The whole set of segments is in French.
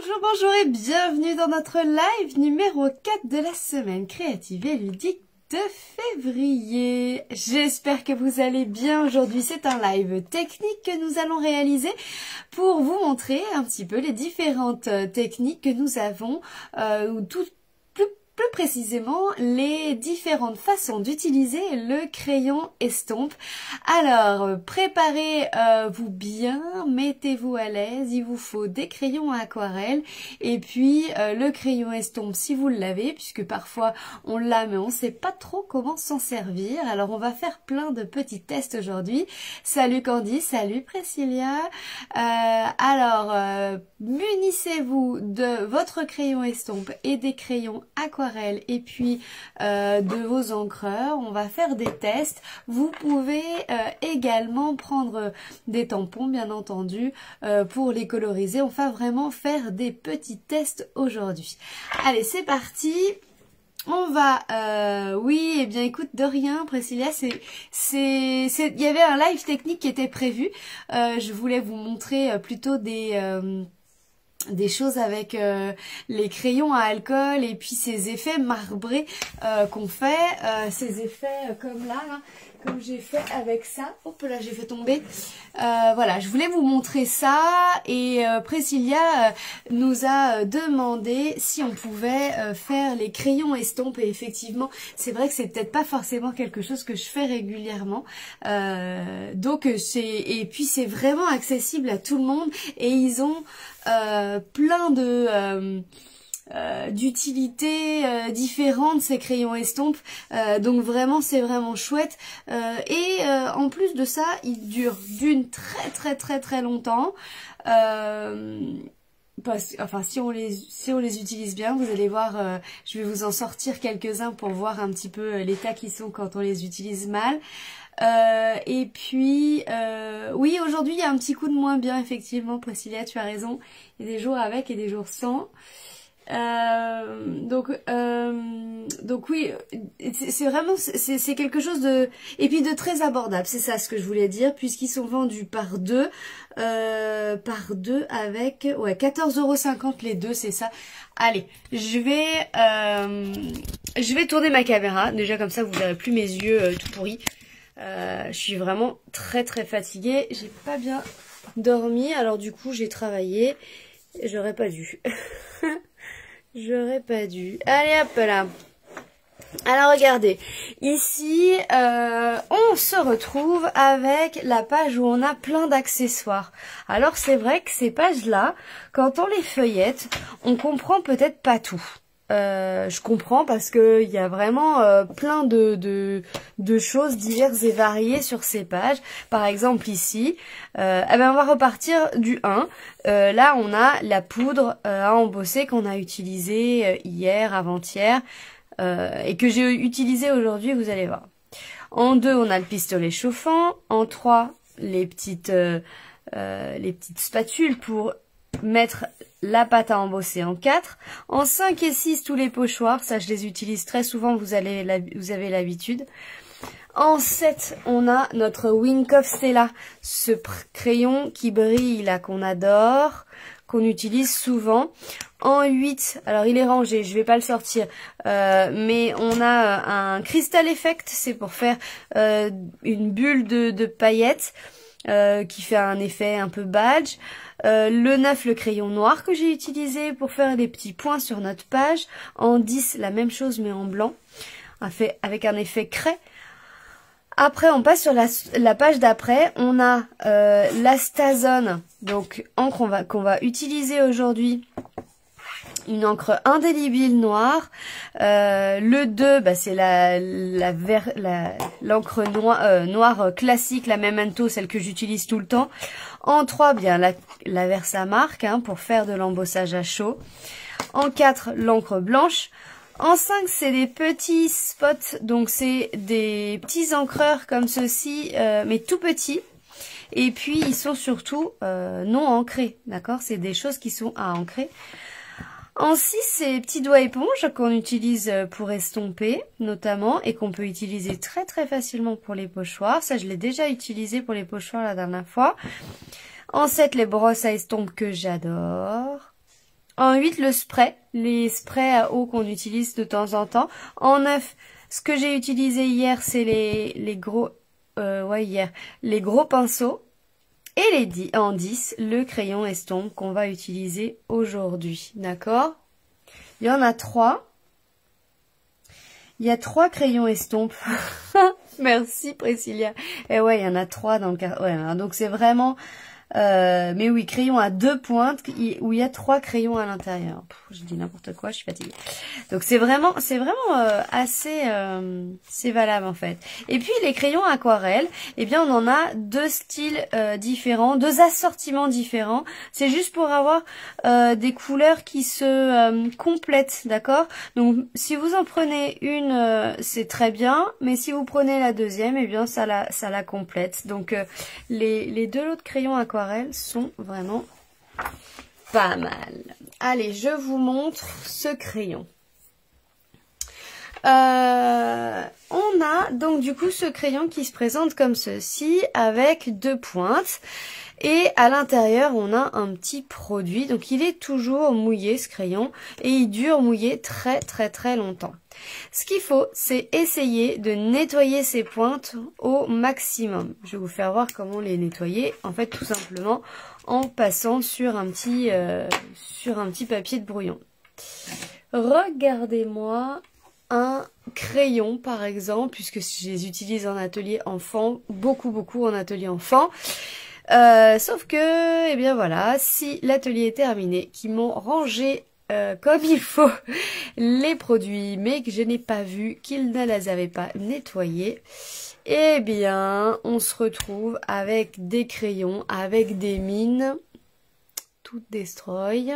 Bonjour, bonjour et bienvenue dans notre live numéro 4 de la semaine créative et ludique de février. J'espère que vous allez bien. Aujourd'hui, c'est un live technique que nous allons réaliser pour vous montrer un petit peu les différentes techniques que nous avons, ou plus précisément les différentes façons d'utiliser le crayon estompe. Alors, préparez-vous bien, mettez-vous à l'aise, il vous faut des crayons à aquarelle et puis le crayon estompe si vous l'avez, puisque parfois on l'a mais on ne sait pas trop comment s'en servir. Alors on va faire plein de petits tests aujourd'hui. Salut Candy, salut Priscilla. Munissez-vous de votre crayon estompe et des crayons aquarelle et puis de vos encreurs. On va faire des tests. Vous pouvez également prendre des tampons bien entendu pour les coloriser. On va vraiment faire des petits tests aujourd'hui. Allez, c'est parti. On va, oui, eh bien écoute, de rien, Priscilla, il y avait un live technique qui était prévu. Je voulais vous montrer plutôt des choses avec les crayons à alcool et puis ces effets marbrés qu'on fait, ces effets comme là, comme j'ai fait avec ça. Hop là, j'ai fait tomber. Voilà, je voulais vous montrer ça et Priscilla nous a demandé si on pouvait faire les crayons estampes et effectivement, c'est vrai que c'est peut-être pas forcément quelque chose que je fais régulièrement. Et puis c'est vraiment accessible à tout le monde et ils ont plein de d'utilités différentes ces crayons estampes, donc vraiment c'est vraiment chouette en plus de ça ils durent d'une très longtemps, si on les utilise bien. Vous allez voir, je vais vous en sortir quelques-uns pour voir un petit peu l'état qu'ils sont quand on les utilise mal. Oui, aujourd'hui il y a un petit coup de moins bien, effectivement, Priscilla, tu as raison. Il y a des jours avec et des jours sans. Donc oui, c'est vraiment c'est quelque chose de et puis de très abordable, c'est ça ce que je voulais dire, puisqu'ils sont vendus par deux avec 14,50 € les deux, c'est ça. Allez, je vais tourner ma caméra déjà, comme ça vous verrez plus mes yeux tout pourris. Je suis vraiment très fatiguée, j'ai pas bien dormi, alors du coup j'ai travaillé, j'aurais pas dû. J'aurais pas dû. Allez hop là. Alors regardez, ici on se retrouve avec la page où on a plein d'accessoires. Alors c'est vrai que ces pages-là, quand on les feuillette, on comprend peut-être pas tout. Je comprends parce que il y a vraiment plein de choses diverses et variées sur ces pages. Par exemple ici, on va repartir du 1. Là on a la poudre à embosser qu'on a utilisée hier, avant-hier, et que j'ai utilisé aujourd'hui, vous allez voir. En 2 on a le pistolet chauffant. En 3 les petites spatules pour mettre la pâte à embosser. En 4, en 5 et 6 tous les pochoirs, ça je les utilise très souvent, vous avez l'habitude. En 7 on a notre Wink of Stella, ce crayon qui brille là qu'on adore, qu'on utilise souvent. En 8, alors il est rangé, je vais pas le sortir, mais on a un Crystal Effect, c'est pour faire une bulle de paillettes qui fait un effet un peu badge. Le 9, le crayon noir que j'ai utilisé pour faire des petits points sur notre page. En 10, la même chose mais en blanc, avec un effet craie. Après, on passe sur la page d'après. On a la Stazone, donc encre qu'on va utiliser aujourd'hui. Une encre indélébile noire. Le 2, c'est l'encre noire classique, la Memento, celle que j'utilise tout le temps. En 3, bien la Versamark pour faire de l'embossage à chaud. En 4, l'encre blanche. En 5, c'est des petits spots, donc c'est des petits encreurs comme ceci, mais tout petits. Et puis ils sont surtout non ancrés, d'accord? C'est des choses qui sont à ancrer. En 6, c'est les petits doigts éponges qu'on utilise pour estomper notamment et qu'on peut utiliser très facilement pour les pochoirs. Ça, je l'ai déjà utilisé pour les pochoirs la dernière fois. En 7, les brosses à estompe que j'adore. En 8, le spray, les sprays à eau qu'on utilise de temps en temps. En 9, ce que j'ai utilisé hier, c'est les gros, les gros pinceaux. Et en 10, le crayon estompe qu'on va utiliser aujourd'hui. D'accord? Il y en a 3. Il y a 3 crayons estampes. Merci Priscilla. Et ouais, il y en a 3 dans le carton. Ouais, donc c'est vraiment... mais oui, crayon à 2 pointes où il y a 3 crayons à l'intérieur. Je dis n'importe quoi, je suis fatiguée. Donc c'est vraiment assez c'est valable en fait. Et puis les crayons aquarelles, eh bien on en a 2 styles différents, 2 assortiments différents. C'est juste pour avoir des couleurs qui se complètent, d'accord? Donc si vous en prenez une, c'est très bien, mais si vous prenez la deuxième, eh bien ça la complète. Donc les 2 autres crayons aquarelles sont vraiment pas mal. Allez, je vous montre ce crayon. On a donc du coup ce crayon qui se présente comme ceci avec 2 pointes. Et à l'intérieur, on a un petit produit. Donc il est toujours mouillé ce crayon et il dure mouillé très très très longtemps. Ce qu'il faut, c'est essayer de nettoyer ces pointes au maximum. Je vais vous faire voir comment les nettoyer. En fait, tout simplement en passant sur un petit papier de brouillon. Regardez-moi un crayon par exemple, puisque je les utilise en atelier enfant, beaucoup en atelier enfant. Sauf que, eh bien voilà, si l'atelier est terminé, qu'ils m'ont rangé comme il faut les produits, mais que je n'ai pas vu qu'ils ne les avaient pas nettoyés, eh bien, on se retrouve avec des crayons, avec des mines, toutes destroy.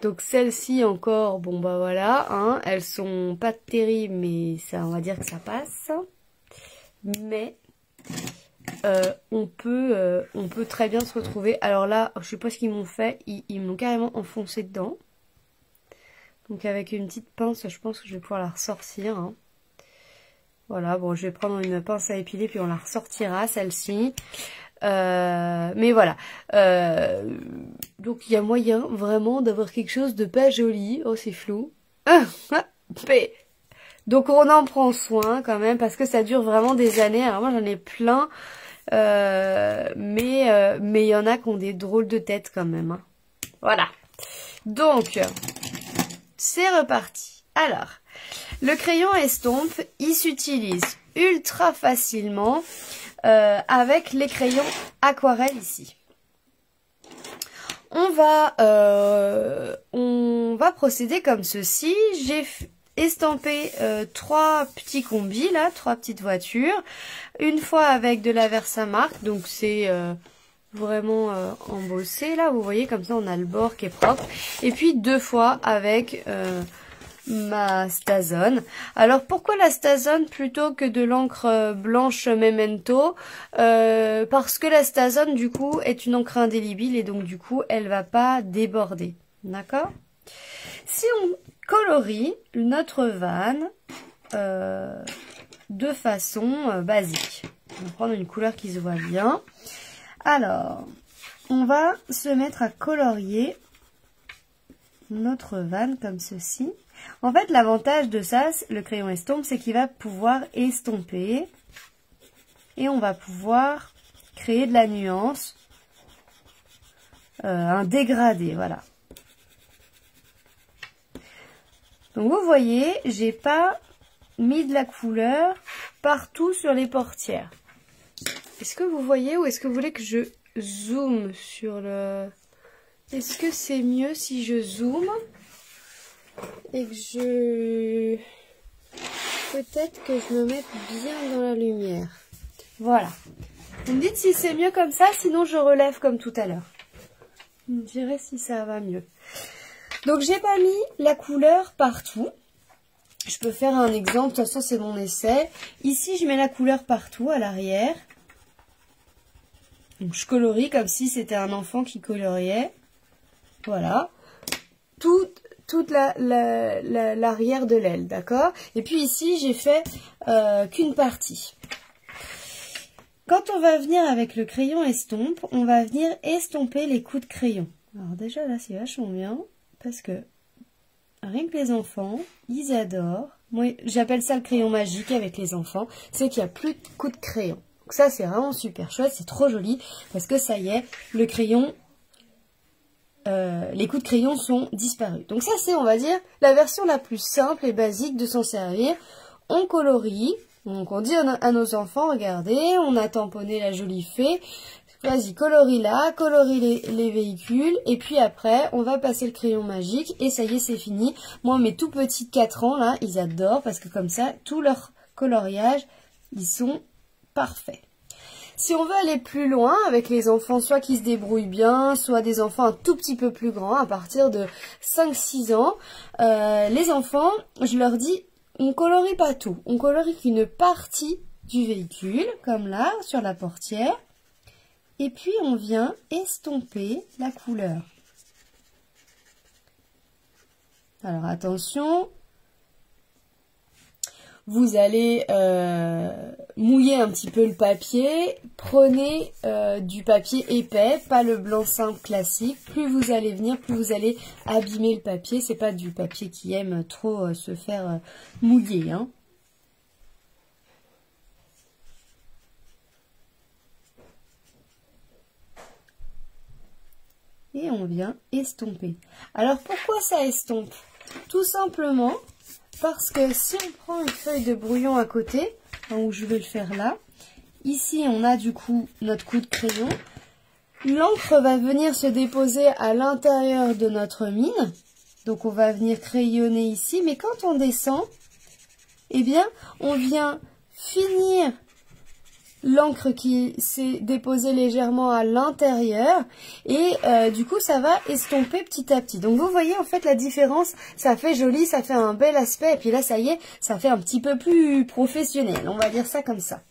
Donc celles-ci encore, bon bah voilà, hein, elles sont pas terribles, mais ça, on va dire que ça passe. Mais on peut très bien se retrouver. Alors là, je sais pas ce qu'ils m'ont fait, ils m'ont carrément enfoncé dedans. Donc avec une petite pince, je pense que je vais pouvoir la ressortir. Hein. Voilà, bon, je vais prendre une pince à épiler, puis on la ressortira, celle-ci. Mais voilà. Donc il y a moyen vraiment d'avoir quelque chose de pas joli. Oh, c'est flou. Donc on en prend soin quand même, parce que ça dure vraiment des années. Alors moi j'en ai plein. Mais il y en a qui ont des drôles de têtes quand même. Hein. Voilà. Donc, c'est reparti. Alors, le crayon estompe, il s'utilise ultra facilement avec les crayons aquarelles ici. On va procéder comme ceci. J'ai estampé 3 petits combis, là, 3 petites voitures. Une fois avec de la Versamark, donc c'est vraiment embossé, là, vous voyez, comme ça on a le bord qui est propre. Et puis 2 fois avec ma Stazone. Alors pourquoi la Stazone plutôt que de l'encre blanche Memento? Parce que la Stazone du coup est une encre indélébile et donc du coup elle va pas déborder. D'accord? Si on colorie notre vanne de façon basique, on va prendre une couleur qui se voit bien. Alors, on va se mettre à colorier notre vanne comme ceci. En fait, l'avantage de ça, le crayon estompe, c'est qu'il va pouvoir estomper et on va pouvoir créer de la nuance, un dégradé, voilà. Donc vous voyez, j'ai pas mis de la couleur partout sur les portières. Est-ce que vous voyez ou est-ce que vous voulez que je zoome sur le... Est-ce que c'est mieux si je zoome et que je... Peut-être que je me mette bien dans la lumière. Voilà. Vous me dites si c'est mieux comme ça, sinon je relève comme tout à l'heure. Vous me direz si ça va mieux. Donc j'ai pas mis la couleur partout. Je peux faire un exemple, de toute façon c'est mon essai. Ici je mets la couleur partout à l'arrière. Donc je colorie comme si c'était un enfant qui coloriait. Voilà. Toute l'arrière de l'aile, d'accord? Et puis ici j'ai fait qu'une partie. Quand on va venir avec le crayon estompe, on va venir estomper les coups de crayon. Alors déjà là c'est vachement bien. parce que rien que les enfants, ils adorent. Moi, j'appelle ça le crayon magique avec les enfants. C'est qu'il n'y a plus de coups de crayon. Donc ça, c'est vraiment super chouette. C'est trop joli parce que ça y est, le crayon, les coups de crayon sont disparus. Donc ça, c'est, on va dire, la version la plus simple et basique de s'en servir. On colorie. Donc on dit à nos enfants, regardez, on a tamponné la jolie fée. Vas-y, colorie là, colorie les véhicules. Et puis après, on va passer le crayon magique. Et ça y est, c'est fini. Moi, mes tout petits de 4 ans, là, ils adorent. Parce que comme ça, tout leur coloriage, ils sont parfaits. Si on veut aller plus loin avec les enfants, soit qui se débrouillent bien, soit des enfants un tout petit peu plus grands, à partir de 5-6 ans, les enfants, je leur dis, on colorie pas tout. On colorie qu'une partie du véhicule, comme là, sur la portière. Et puis, on vient estomper la couleur. Alors, attention, vous allez mouiller un petit peu le papier. Prenez du papier épais, pas le blanc simple classique. Plus vous allez venir, plus vous allez abîmer le papier. C'est pas du papier qui aime trop se faire mouiller, hein. Et on vient estomper. Alors pourquoi ça estompe? Tout simplement parce que si on prend une feuille de brouillon à côté, où je vais le faire là, ici on a du coup notre coup de crayon. L'encre va venir se déposer à l'intérieur de notre mine. Donc on va venir crayonner ici, mais quand on descend, eh bien on vient finir l'encre qui s'est déposée légèrement à l'intérieur et du coup ça va estomper petit à petit. Donc vous voyez en fait la différence, ça fait joli, ça fait un bel aspect et puis là ça y est, ça fait un petit peu plus professionnel, on va dire ça comme ça.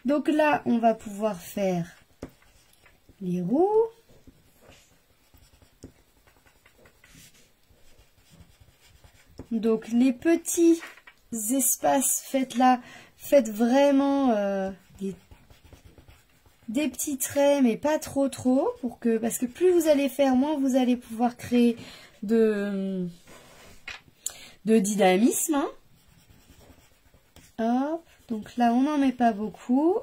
Donc là on va pouvoir faire les roues. Donc les petits espaces faites là, faites vraiment des petits traits, mais pas trop parce que plus vous allez faire, moins vous allez pouvoir créer de dynamisme. Hein. Hop, donc là on n'en met pas beaucoup.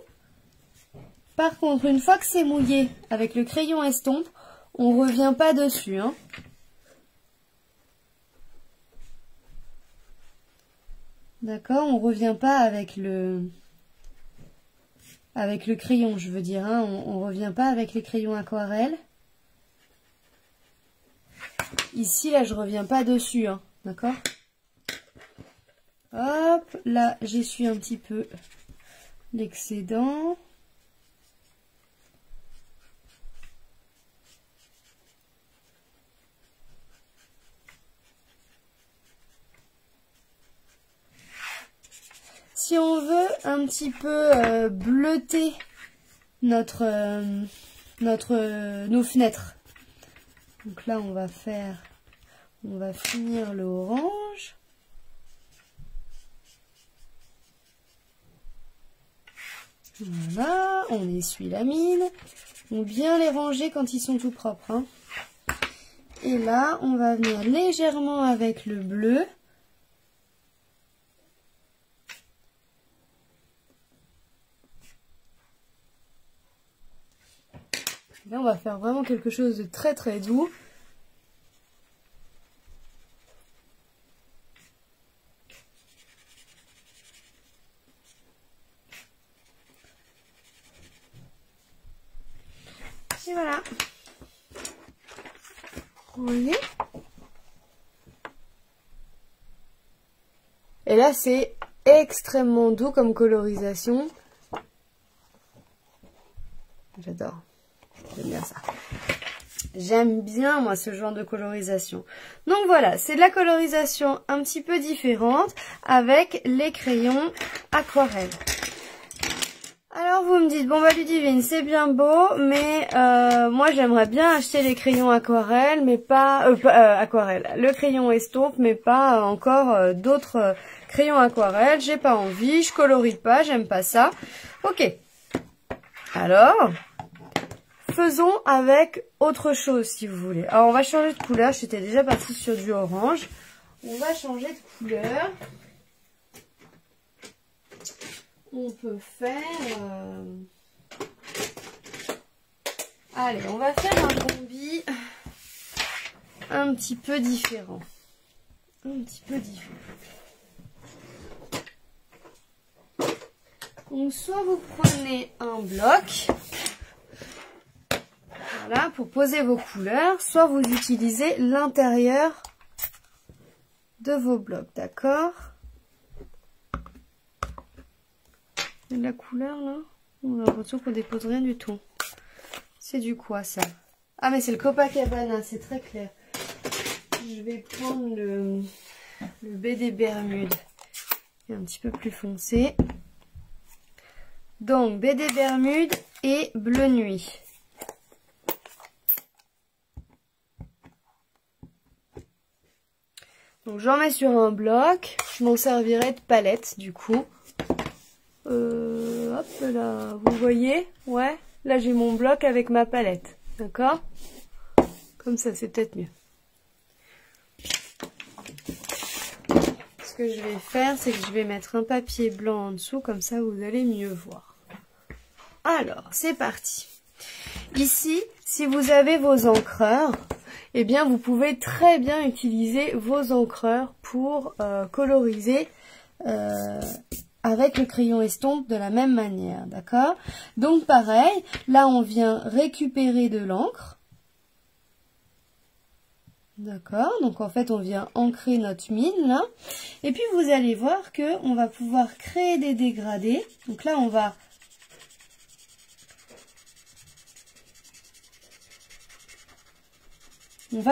Par contre, une fois que c'est mouillé avec le crayon estompe, on ne revient pas dessus. Hein. D'accord, on ne revient pas avec le crayon, je veux dire, hein. On ne revient pas avec les crayons aquarelle. Ici, là, je reviens pas dessus, hein. D'accord? Hop, là, j'essuie un petit peu l'excédent. Si on veut un petit peu bleuter nos fenêtres, donc là on va finir le orange. Voilà, on essuie la mine. On bien les ranger quand ils sont tout propres. Hein. Et là, on va venir légèrement avec le bleu. Là, on va faire vraiment quelque chose de très très doux. Et voilà. Vous voyez? Et là, c'est extrêmement doux comme colorisation. J'adore. J'aime bien ça. J'aime bien, moi, ce genre de colorisation. Donc voilà, c'est de la colorisation un petit peu différente avec les crayons aquarelle. Alors vous me dites, bon bah Ludivine, c'est bien beau, mais moi j'aimerais bien acheter les crayons aquarelle, mais pas aquarelle, le crayon estompe, mais pas encore d'autres crayons aquarelle. J'ai pas envie, je colorie pas, j'aime pas ça. Ok. Alors, faisons avec autre chose si vous voulez. Alors on va changer de couleur, j'étais déjà partie sur du orange. On va changer de couleur. On peut faire... Allez, on va faire un combi un petit peu différent. Un petit peu différent. Donc soit vous prenez un bloc, voilà, pour poser vos couleurs, soit vous utilisez l'intérieur de vos blocs, d'accord? Il y a de la couleur là? On a l'impression qu'on dépose rien du tout. C'est du quoi ça? Ah mais c'est le Copacabana, c'est très clair. Je vais prendre le BD Bermude, qui est un petit peu plus foncé. Donc BD Bermude et Bleu Nuit. Donc j'en mets sur un bloc, je m'en servirai de palette du coup. Hop là, vous voyez? Ouais, là j'ai mon bloc avec ma palette, d'accord? Comme ça c'est peut-être mieux. Ce que je vais faire, c'est que je vais mettre un papier blanc en dessous, comme ça vous allez mieux voir. Alors, c'est parti. Ici, si vous avez vos encreurs, eh bien vous pouvez très bien utiliser vos encreurs pour coloriser avec le crayon estompe de la même manière, d'accord? Donc pareil, là on vient récupérer de l'encre. D'accord, donc en fait on vient ancrer notre mine là. Et puis vous allez voir que on va pouvoir créer des dégradés. Donc là on va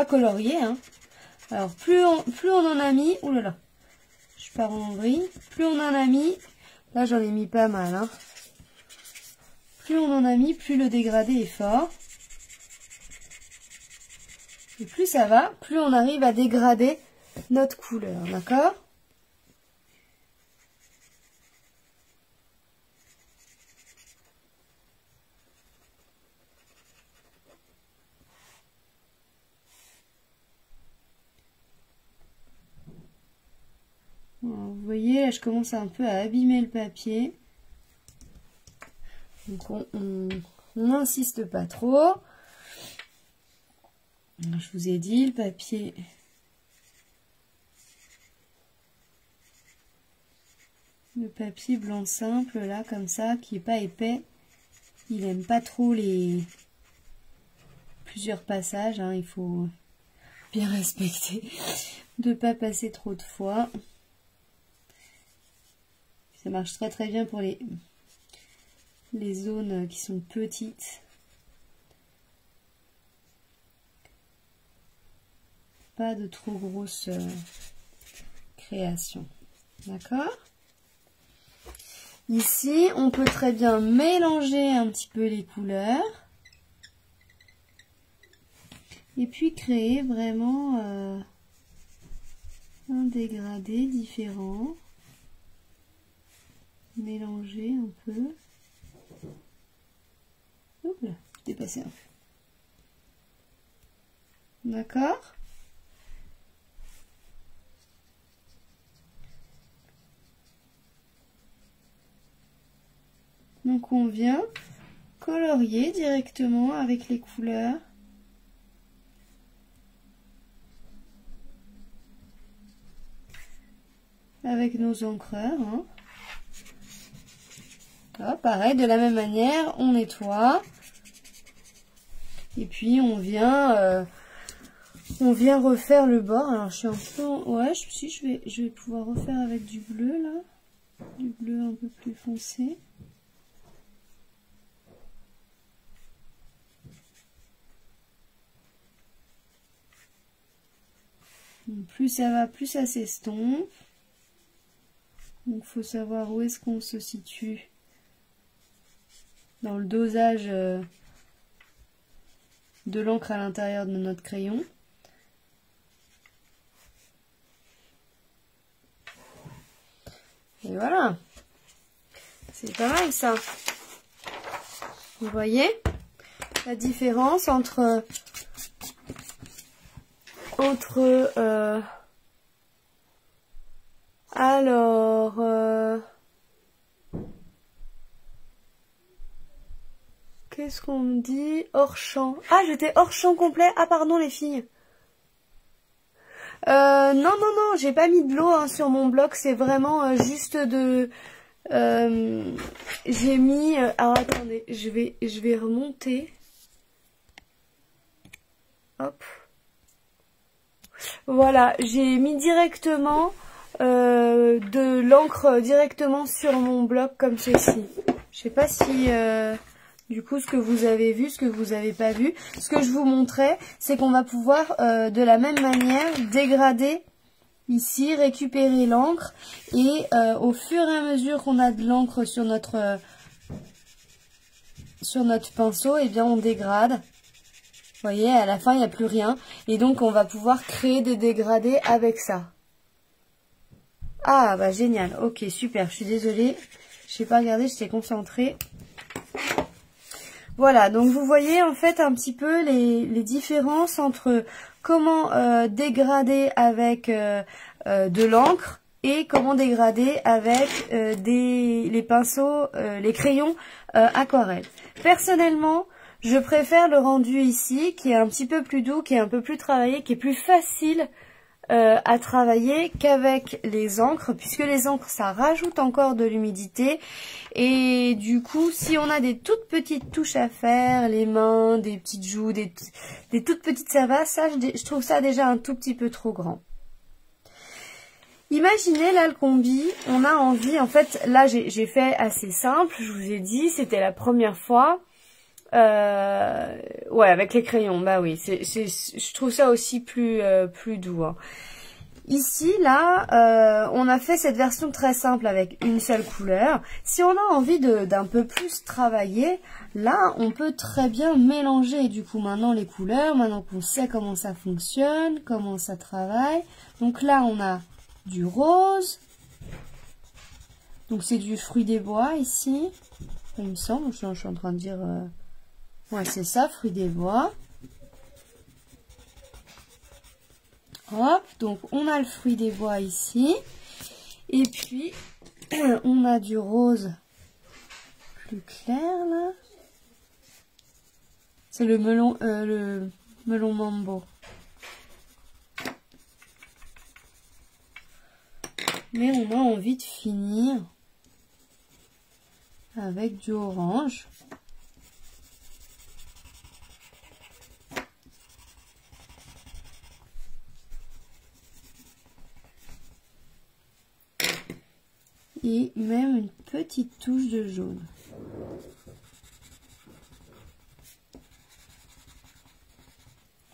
colorier, hein. Alors plus on en a mis, oh là là, je pars en vrille, plus on en a mis, là j'en ai mis pas mal, hein. Plus on en a mis, plus le dégradé est fort. Et plus ça va, plus on arrive à dégrader notre couleur, d'accord? Vous voyez, là, je commence un peu à abîmer le papier. Donc on n'insiste pas trop. Je vous ai dit, le papier, blanc simple, là, comme ça, qui est pas épais, il aime pas trop les plusieurs passages, hein, il faut bien respecter, de pas passer trop de fois. Ça marche très très bien pour les zones qui sont petites. Pas de trop grosses créations. D'accord? Ici, on peut très bien mélanger un petit peu les couleurs. Et puis créer vraiment un dégradé différent. Mélanger un peu. Oups là, je dépassais un peu. D'accord? Donc on vient colorier directement avec les couleurs. Avec nos encreurs. Hein. Ah, pareil, de la même manière, on nettoie. Et puis on vient refaire le bord. Alors je suis un peu... Ouais, je vais pouvoir refaire avec du bleu là. Du bleu un peu plus foncé. Donc, plus ça va, plus ça s'estompe. Donc il faut savoir où est-ce qu'on se situe dans le dosage de l'encre à l'intérieur de notre crayon. Et voilà, c'est pas mal ça. Vous voyez? la différence entre qu'est-ce qu'on me dit? Hors champ. Ah, j'étais hors champ complet. Ah, pardon les filles. Non, j'ai pas mis de l'eau hein, sur mon bloc. C'est vraiment juste de... j'ai mis... alors attendez, je vais remonter. Hop. Voilà, j'ai mis directement de l'encre directement sur mon bloc comme ceci. Je sais pas si... du coup, ce que vous avez vu, ce que vous n'avez pas vu. Ce que je vous montrais, c'est qu'on va pouvoir de la même manière dégrader ici, récupérer l'encre. Et au fur et à mesure qu'on a de l'encre sur notre pinceau, eh bien on dégrade. Vous voyez, à la fin, il n'y a plus rien. Et donc, on va pouvoir créer des dégradés avec ça. Ah, bah génial. Ok, super. Je suis désolée. Je n'ai pas regardé, j'étais concentrée. Voilà, donc vous voyez en fait un petit peu les différences entre comment dégrader avec de l'encre et comment dégrader avec les pinceaux, les crayons aquarelle. Personnellement, je préfère le rendu ici qui est un petit peu plus doux, qui est un peu plus travaillé, qui est plus facile à travailler qu'avec les encres, puisque les encres ça rajoute encore de l'humidité et du coup si on a des toutes petites touches à faire, les mains, des petites joues, des toutes petites savasses, ça je trouve ça déjà un tout petit peu trop grand. Imaginez là le combi, on a envie, en fait là j'ai fait assez simple, je vous ai dit, c'était la première fois. Ouais, avec les crayons, bah oui, je trouve ça aussi plus doux. Hein. Ici, là, on a fait cette version très simple avec une seule couleur. Si on a envie d'un peu plus travailler, là, on peut très bien mélanger du coup maintenant les couleurs, maintenant qu'on sait comment ça fonctionne, comment ça travaille. Donc là, on a du rose. Donc c'est du fruit des bois ici, il me semble, je suis en train de dire... Ouais, c'est ça, fruit des bois. Hop, donc on a le fruit des bois ici. Et puis, on a du rose plus clair, là. C'est le melon mambo. Mais on a envie de finir avec du orange. Et même une petite touche de jaune.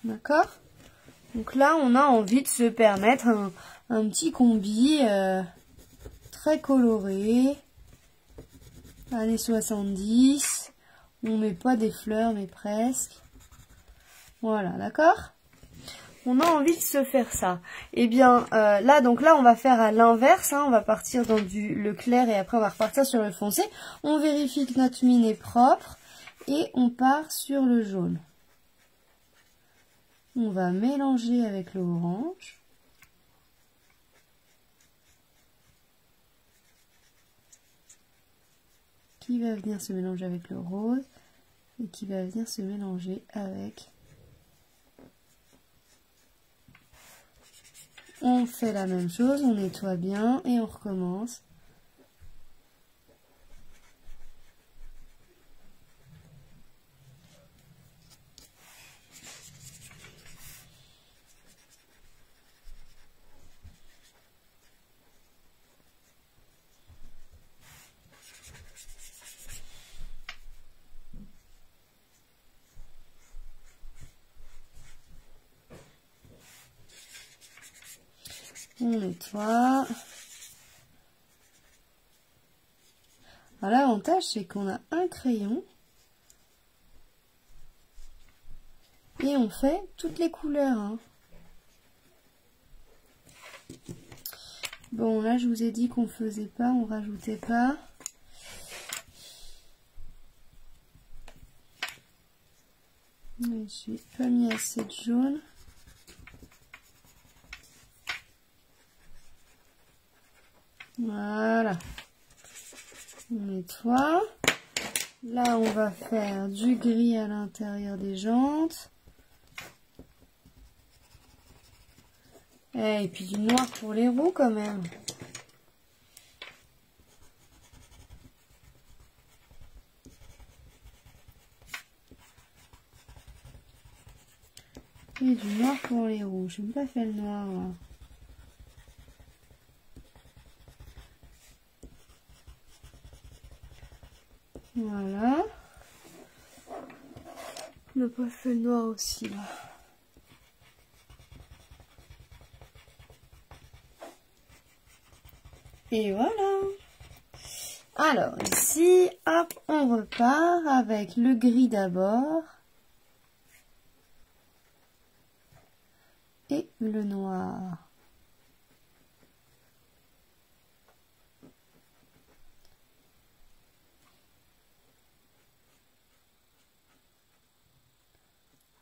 D'accord? Donc là, on a envie de se permettre un petit combi très coloré. Années 70. On met pas des fleurs, mais presque. Voilà, d'accord? On a envie de se faire ça. Eh bien, là, donc là, on va faire à l'inverse. Hein, on va partir dans le clair et après, on va repartir sur le foncé. On vérifie que notre mine est propre et on part sur le jaune. On va mélanger avec l'orange. Qui va venir se mélanger avec le rose et qui va venir se mélanger avec... On fait la même chose, on nettoie bien et on recommence. On nettoie. Alors l'avantage c'est qu'on a un crayon et on fait toutes les couleurs. Hein. Bon là je vous ai dit qu'on faisait pas, on rajoutait pas. J'ai pas mis assez de jaune. Voilà. On nettoie. Là, on va faire du gris à l'intérieur des jantes. Et puis du noir pour les roues quand même. Et du noir pour les roues. Je n'ai pas fait le noir là. Voilà. On n'a pas fait le noir aussi là. Et voilà. Alors ici, hop, on repart avec le gris d'abord. Et le noir.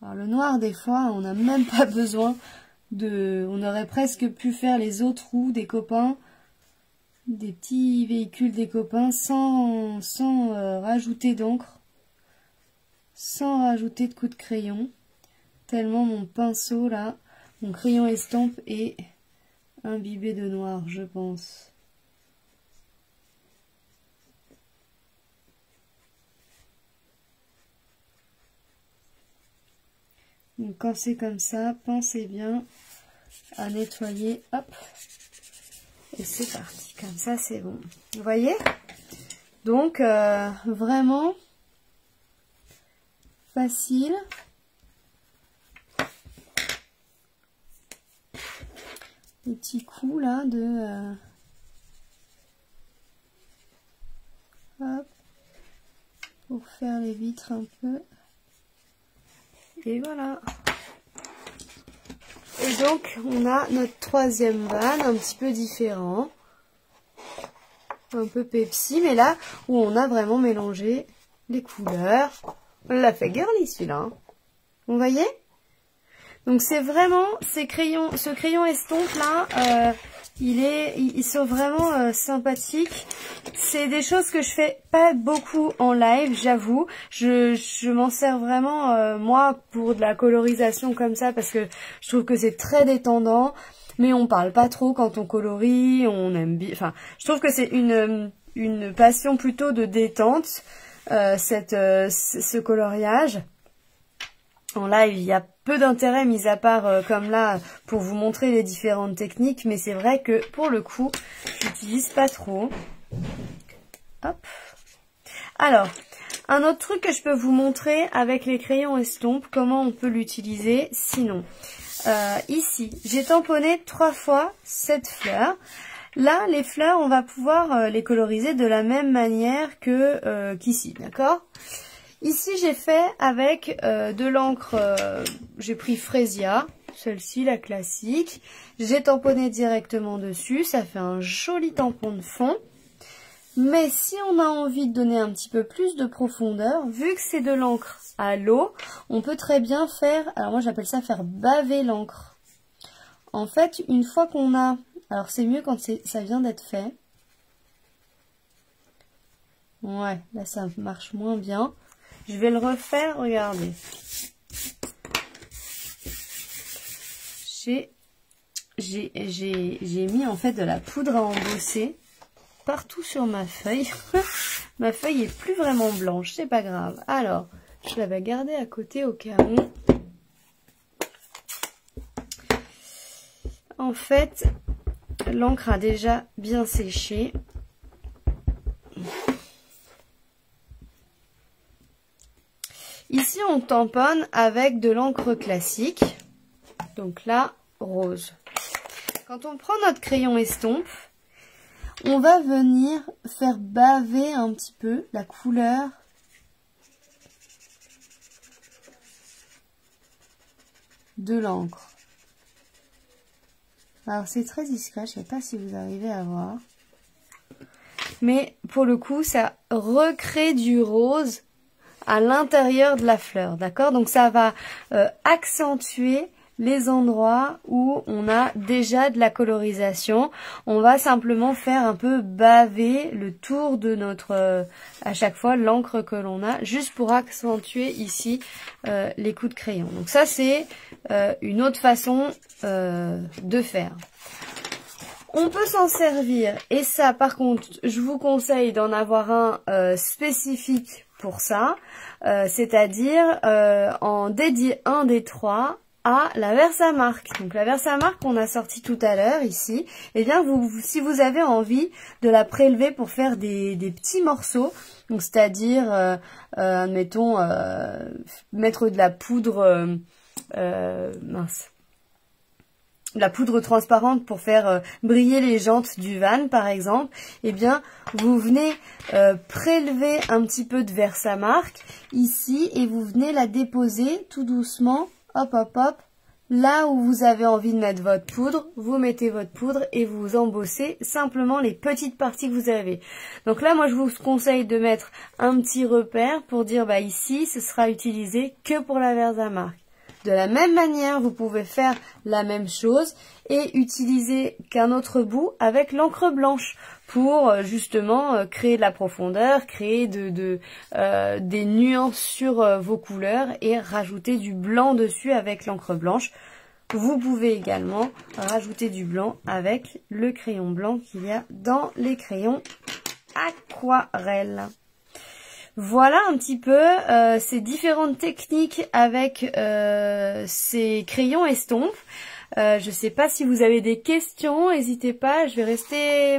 Alors le noir, des fois, on n'a même pas besoin de... On aurait presque pu faire les autres roues des copains, des petits véhicules des copains, sans rajouter d'encre, sans rajouter de coups de crayon. Tellement mon pinceau, là, mon crayon estampe est imbibé de noir, je pense. Donc quand c'est comme ça, pensez bien à nettoyer, hop, et c'est parti, comme ça c'est bon. Vous voyez? Donc vraiment facile. Le petit coup là de hop, pour faire les vitres un peu. Et voilà. Et donc, on a notre troisième van, un petit peu différent. Un peu Pepsi, mais là où on a vraiment mélangé les couleurs. On l'a fait girly celui-là. Hein. Vous voyez? Donc c'est vraiment ce crayon estompe là, ils sont vraiment sympathiques. C'est des choses que je fais pas beaucoup en live, j'avoue. Je m'en sers vraiment moi pour de la colorisation comme ça parce que je trouve que c'est très détendant. Mais on parle pas trop quand on colorie, on aime bien. Enfin, je trouve que c'est une passion plutôt de détente, ce coloriage. En live, il y a peu d'intérêt, mis à part comme là, pour vous montrer les différentes techniques. Mais c'est vrai que, pour le coup, j'utilise pas trop. Hop. Alors, un autre truc que je peux vous montrer avec les crayons estompes, comment on peut l'utiliser sinon. Ici, j'ai tamponné 3 fois cette fleur. Là, les fleurs, on va pouvoir les coloriser de la même manière que qu'ici, d'accord ? Ici, j'ai fait avec de l'encre, j'ai pris Fresia, celle-ci, la classique. J'ai tamponné directement dessus, ça fait un joli tampon de fond. Mais si on a envie de donner un petit peu plus de profondeur, vu que c'est de l'encre à l'eau, on peut très bien faire, alors moi j'appelle ça faire baver l'encre. En fait, une fois qu'on a, alors c'est mieux quand ça vient d'être fait. Ouais, là ça marche moins bien. Je vais le refaire, regardez. J'ai mis en fait de la poudre à embosser partout sur ma feuille. Ma feuille est plus vraiment blanche, c'est pas grave. Alors, je l'avais gardée à côté au cas où. En fait, l'encre a déjà bien séché. Ici, on tamponne avec de l'encre classique. Donc là, rose. Quand on prend notre crayon estompe, on va venir faire baver un petit peu la couleur de l'encre. Alors c'est très discret, je ne sais pas si vous arrivez à voir. Mais pour le coup, ça recrée du rose à l'intérieur de la fleur, d'accord? Donc ça va accentuer les endroits où on a déjà de la colorisation. On va simplement faire un peu baver le tour de notre, à chaque fois, l'encre que l'on a, juste pour accentuer ici les coups de crayon. Donc ça, c'est une autre façon de faire. On peut s'en servir, et ça, par contre, je vous conseille d'en avoir un spécifique pour ça, c'est-à-dire en dédier un des trois à la Versamark. Donc la Versamark qu'on a sortie tout à l'heure ici, eh bien si vous avez envie de la prélever pour faire des petits morceaux, donc c'est-à-dire admettons mettre de la poudre de la poudre transparente pour faire briller les jantes du van par exemple, eh bien vous venez prélever un petit peu de Versamark ici et vous venez la déposer tout doucement. Hop, hop, hop, là où vous avez envie de mettre votre poudre, vous mettez votre poudre et vous embossez simplement les petites parties que vous avez. Donc là, moi, je vous conseille de mettre un petit repère pour dire, bah ici, ce sera utilisé que pour la Versamark. De la même manière, vous pouvez faire la même chose et utiliser qu'un autre bout avec l'encre blanche pour justement créer de la profondeur, créer des nuances sur vos couleurs et rajouter du blanc dessus avec l'encre blanche. Vous pouvez également rajouter du blanc avec le crayon blanc qu'il y a dans les crayons aquarelles. Voilà un petit peu ces différentes techniques avec ces crayons estampes. Je ne sais pas si vous avez des questions, n'hésitez pas, je vais rester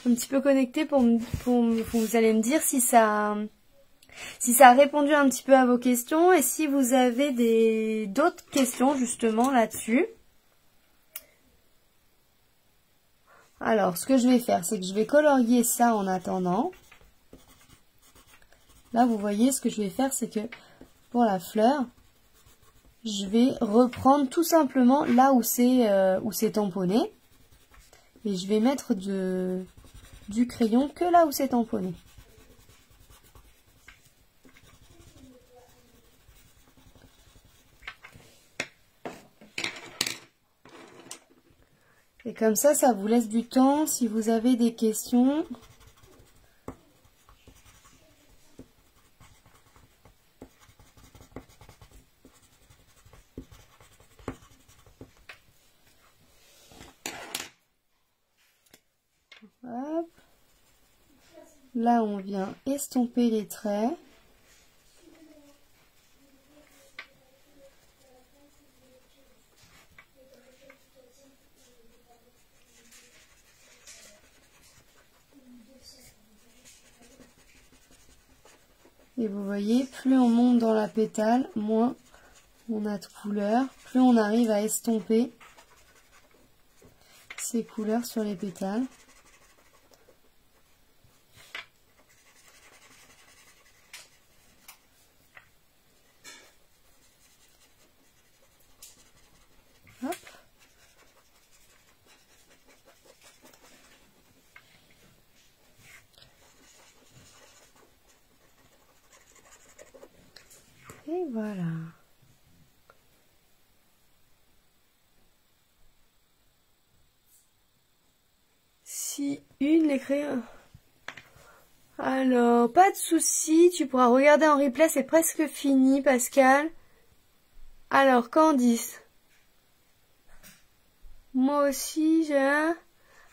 un petit peu connectée pour vous allez me dire si ça a répondu un petit peu à vos questions et si vous avez d'autres questions justement là-dessus. Alors, ce que je vais faire, c'est que je vais colorier ça en attendant. Là, vous voyez, ce que je vais faire, c'est que pour la fleur, je vais reprendre tout simplement là où c'est tamponné. Et je vais mettre du crayon que là où c'est tamponné. Et comme ça vous laisse du temps si vous avez des questions. Hop. Là, on vient estomper les traits. Et vous voyez, plus on monte dans la pétale, moins on a de couleurs, plus on arrive à estomper ces couleurs sur les pétales. Hop. Et voilà. Si une les crayons. Alors, pas de souci, tu pourras regarder en replay, c'est presque fini, Pascal. Alors, Candice. Moi aussi, j'ai un...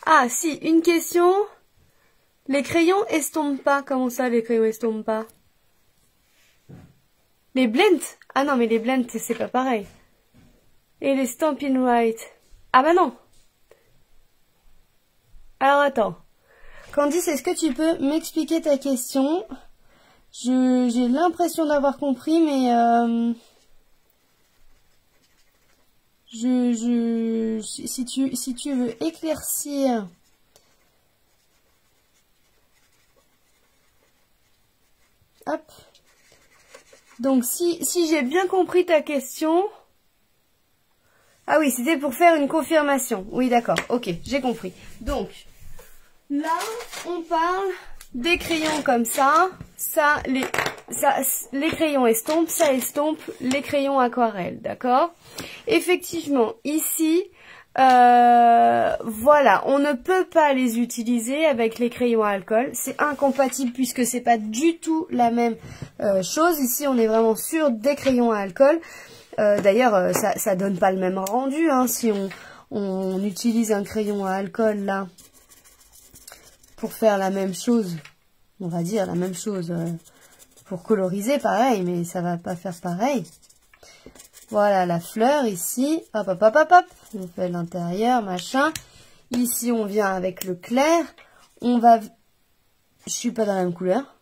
Ah, si, une question. Les crayons estompent pas. Comment ça, les crayons estompent pas? Les blends? Ah non, mais les blends, c'est pas pareil. Et les Stampin' Right? Ah bah non. Alors, attends. Candice, est-ce que tu peux m'expliquer ta question? J'ai l'impression d'avoir compris, mais... si tu veux éclaircir... Hop. Donc, si j'ai bien compris ta question... Ah oui, c'était pour faire une confirmation. Oui, d'accord. Ok, j'ai compris. Donc, là, on parle des crayons comme ça. Ça, ça, les crayons estompe, ça estompe les crayons aquarelle, d'accord? Effectivement, ici, voilà, on ne peut pas les utiliser avec les crayons à alcool. C'est incompatible puisque c'est pas du tout la même chose. Ici, on est vraiment sur des crayons à alcool. D'ailleurs, ça donne pas le même rendu, hein, si on utilise un crayon à alcool là pour faire la même chose. On va dire la même chose pour coloriser, pareil, mais ça va pas faire pareil. Voilà la fleur ici, hop hop hop hop hop, on fait l'intérieur, machin. Ici on vient avec le clair, on va... Je suis pas dans la même couleur.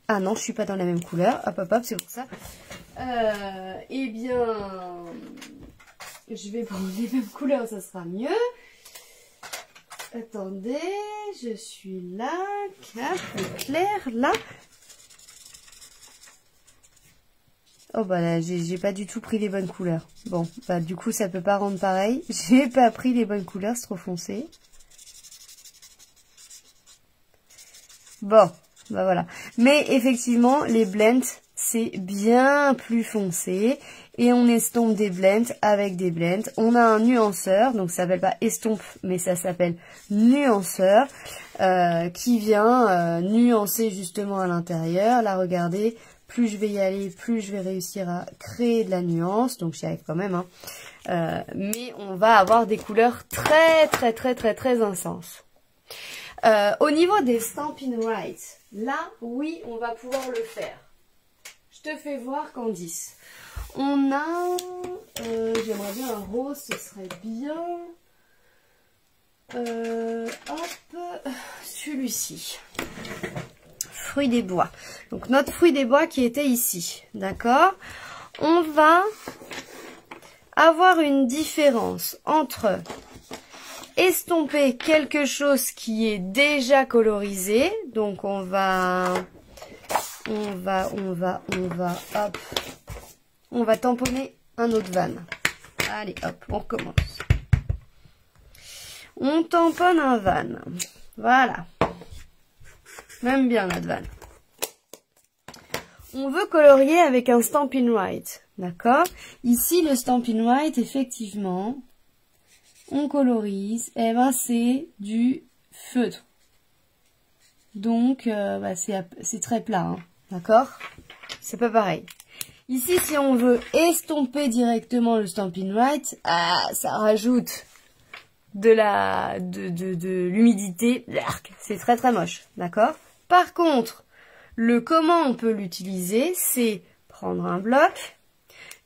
Ah non, je suis pas dans la même couleur, hop hop hop, c'est pour ça. Eh bien, je vais prendre les mêmes couleurs, ça sera mieux. Attendez, je suis là, cap, le clair, là. Oh bah là, j'ai pas du tout pris les bonnes couleurs. Bon, bah du coup ça peut pas rendre pareil. J'ai pas pris les bonnes couleurs, c'est trop foncé. Bon, bah voilà. Mais effectivement, les blends, c'est bien plus foncé. Et on estompe des blends avec des blends. On a un nuanceur, donc ça s'appelle pas estompe, mais ça s'appelle nuanceur, qui vient nuancer justement à l'intérieur. Là, regardez. Plus je vais y aller, plus je vais réussir à créer de la nuance. Donc j'y arrive quand même. Hein. Mais on va avoir des couleurs très intenses. Au niveau des Stampin' Right, là, oui, on va pouvoir le faire. Je te fais voir, Candice. On a... j'aimerais bien un rose, ce serait bien. Hop, celui-ci. Fruit des bois. Donc notre fruit des bois qui était ici, d'accord? On va avoir une différence entre estomper quelque chose qui est déjà colorisé. Donc on va hop, on va tamponner un autre van. Allez hop, on recommence. On tamponne un van. Voilà. Même bien notre van. On veut colorier avec un Stampin' Right, d'accord? Ici, le Stampin' Right, effectivement, on colorise, et ben c'est du feutre. Donc, bah, c'est très plat, hein, d'accord? C'est pas pareil. Ici, si on veut estomper directement le Stampin' Right, ça rajoute de l'humidité. C'est très moche, d'accord? Par contre, le comment on peut l'utiliser, c'est prendre un bloc,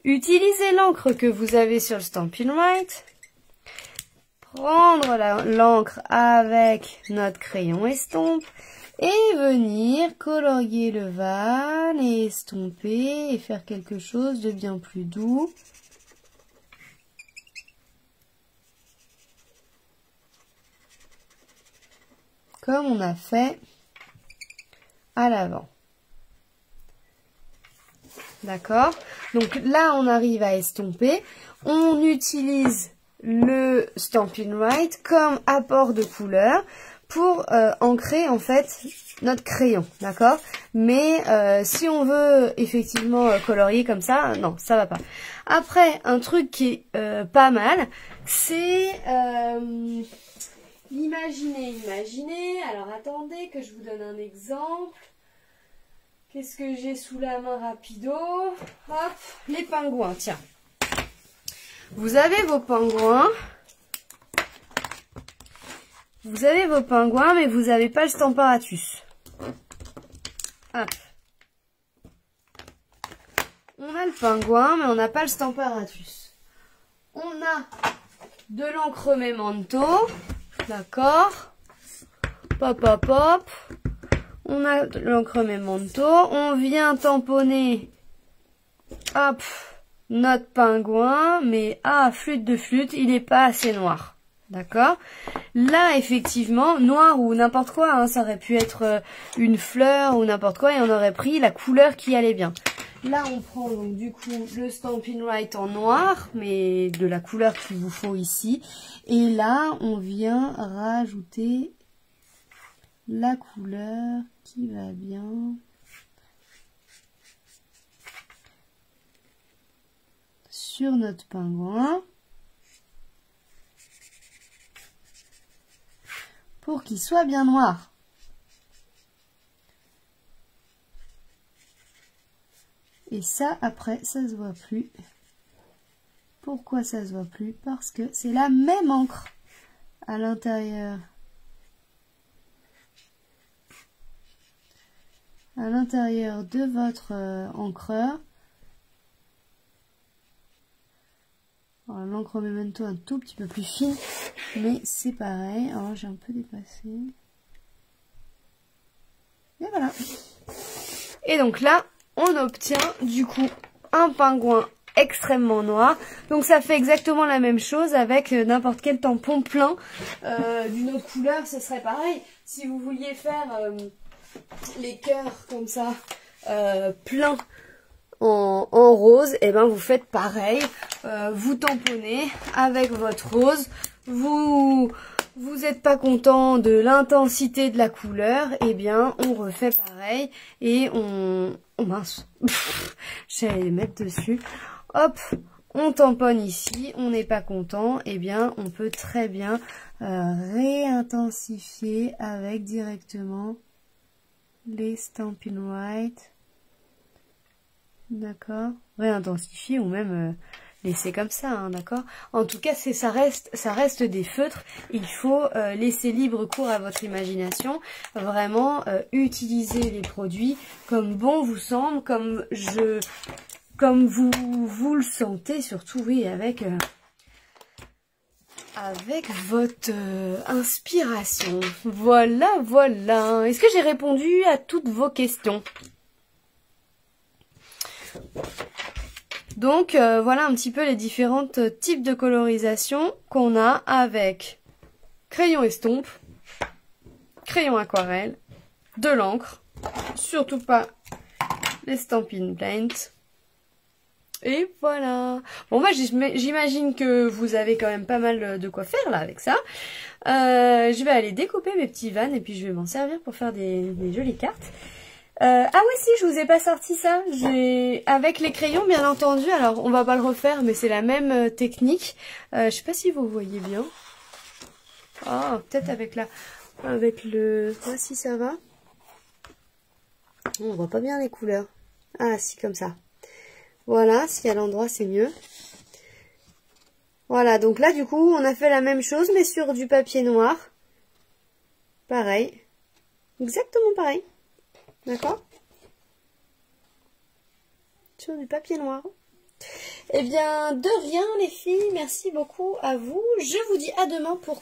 utiliser l'encre que vous avez sur le Stampin' Right, prendre l'encre avec notre crayon estompe et venir colorier le van et estomper et faire quelque chose de bien plus doux. Comme on a fait à l'avant. D'accord? Donc là, on arrive à estomper. On utilise le Stampin' Right comme apport de couleur pour ancrer en fait notre crayon. D'accord? Mais si on veut effectivement colorier comme ça, non, ça va pas. Après, un truc qui est pas mal, c'est... imaginez. Alors attendez que je vous donne un exemple. Qu'est-ce que j'ai sous la main rapido? Hop, les pingouins, tiens. Vous avez vos pingouins. Mais vous n'avez pas le Stamparatus. Hop. On a le pingouin, mais on n'a pas le Stamparatus. On a de l'encre Memento. D'accord. Pop, pop, pop. On a l'encre Memento. On vient tamponner. Hop. Notre pingouin. Mais, flûte de flûte, il n'est pas assez noir. D'accord. Là, effectivement, noir ou n'importe quoi. Hein, ça aurait pu être une fleur ou n'importe quoi. Et on aurait pris la couleur qui allait bien. Là, on prend donc du coup le Stampin' Right en noir, mais de la couleur qu'il vous faut ici. Et là, on vient rajouter la couleur qui va bien sur notre pingouin pour qu'il soit bien noir. Et ça, après, ça se voit plus. Pourquoi ça se voit plus? Parce que c'est la même encre à l'intérieur. À l'intérieur de votre encreur. L'encre Memento un tout petit peu plus fine, mais c'est pareil. Alors j'ai un peu dépassé. Et voilà. Et donc là, on obtient du coup un pingouin extrêmement noir. Donc ça fait exactement la même chose avec n'importe quel tampon plein d'une autre couleur. Ce serait pareil. Si vous vouliez faire les cœurs comme ça, plein en rose, et ben vous faites pareil. Vous tamponnez avec votre rose. Vous êtes pas content de l'intensité de la couleur, et bien on refait pareil et on mince. J'allais les mettre dessus. Hop, on tamponne ici, on n'est pas content, et bien on peut très bien réintensifier avec directement les Stampin' White. D'accord, réintensifier ou même laisser comme ça, hein, d'accord. En tout cas, ça reste des feutres. Il faut laisser libre cours à votre imagination. Vraiment, utiliser les produits comme bon vous semble, comme vous le sentez, surtout, oui, avec votre inspiration. Voilà, voilà. Est-ce que j'ai répondu à toutes vos questions? Donc voilà un petit peu les différents types de colorisation qu'on a avec crayon estompe, crayon aquarelle, de l'encre, surtout pas les Stampin' Paint. Et voilà. Bon, moi j'imagine que vous avez quand même pas mal de quoi faire là avec ça. Je vais aller découper mes petits vannes et puis je vais m'en servir pour faire des jolies cartes. Ah oui, si, je vous ai pas sorti ça. Avec les crayons, bien entendu. Alors, on va pas le refaire, mais c'est la même technique. Je sais pas si vous voyez bien. Ah, peut-être avec le... Ah, si, ça va. On voit pas bien les couleurs. Ah, si, comme ça. Voilà, si à l'endroit, c'est mieux. Voilà, donc là, du coup, on a fait la même chose, mais sur du papier noir. Pareil. Exactement pareil. D'accord? Sur du papier noir. Eh bien, de rien les filles, merci beaucoup à vous. Je vous dis à demain pour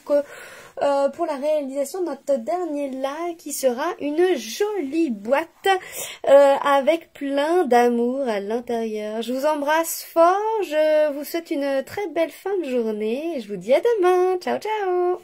la réalisation de notre dernier live qui sera une jolie boîte avec plein d'amour à l'intérieur. Je vous embrasse fort, je vous souhaite une très belle fin de journée et je vous dis à demain. Ciao, ciao!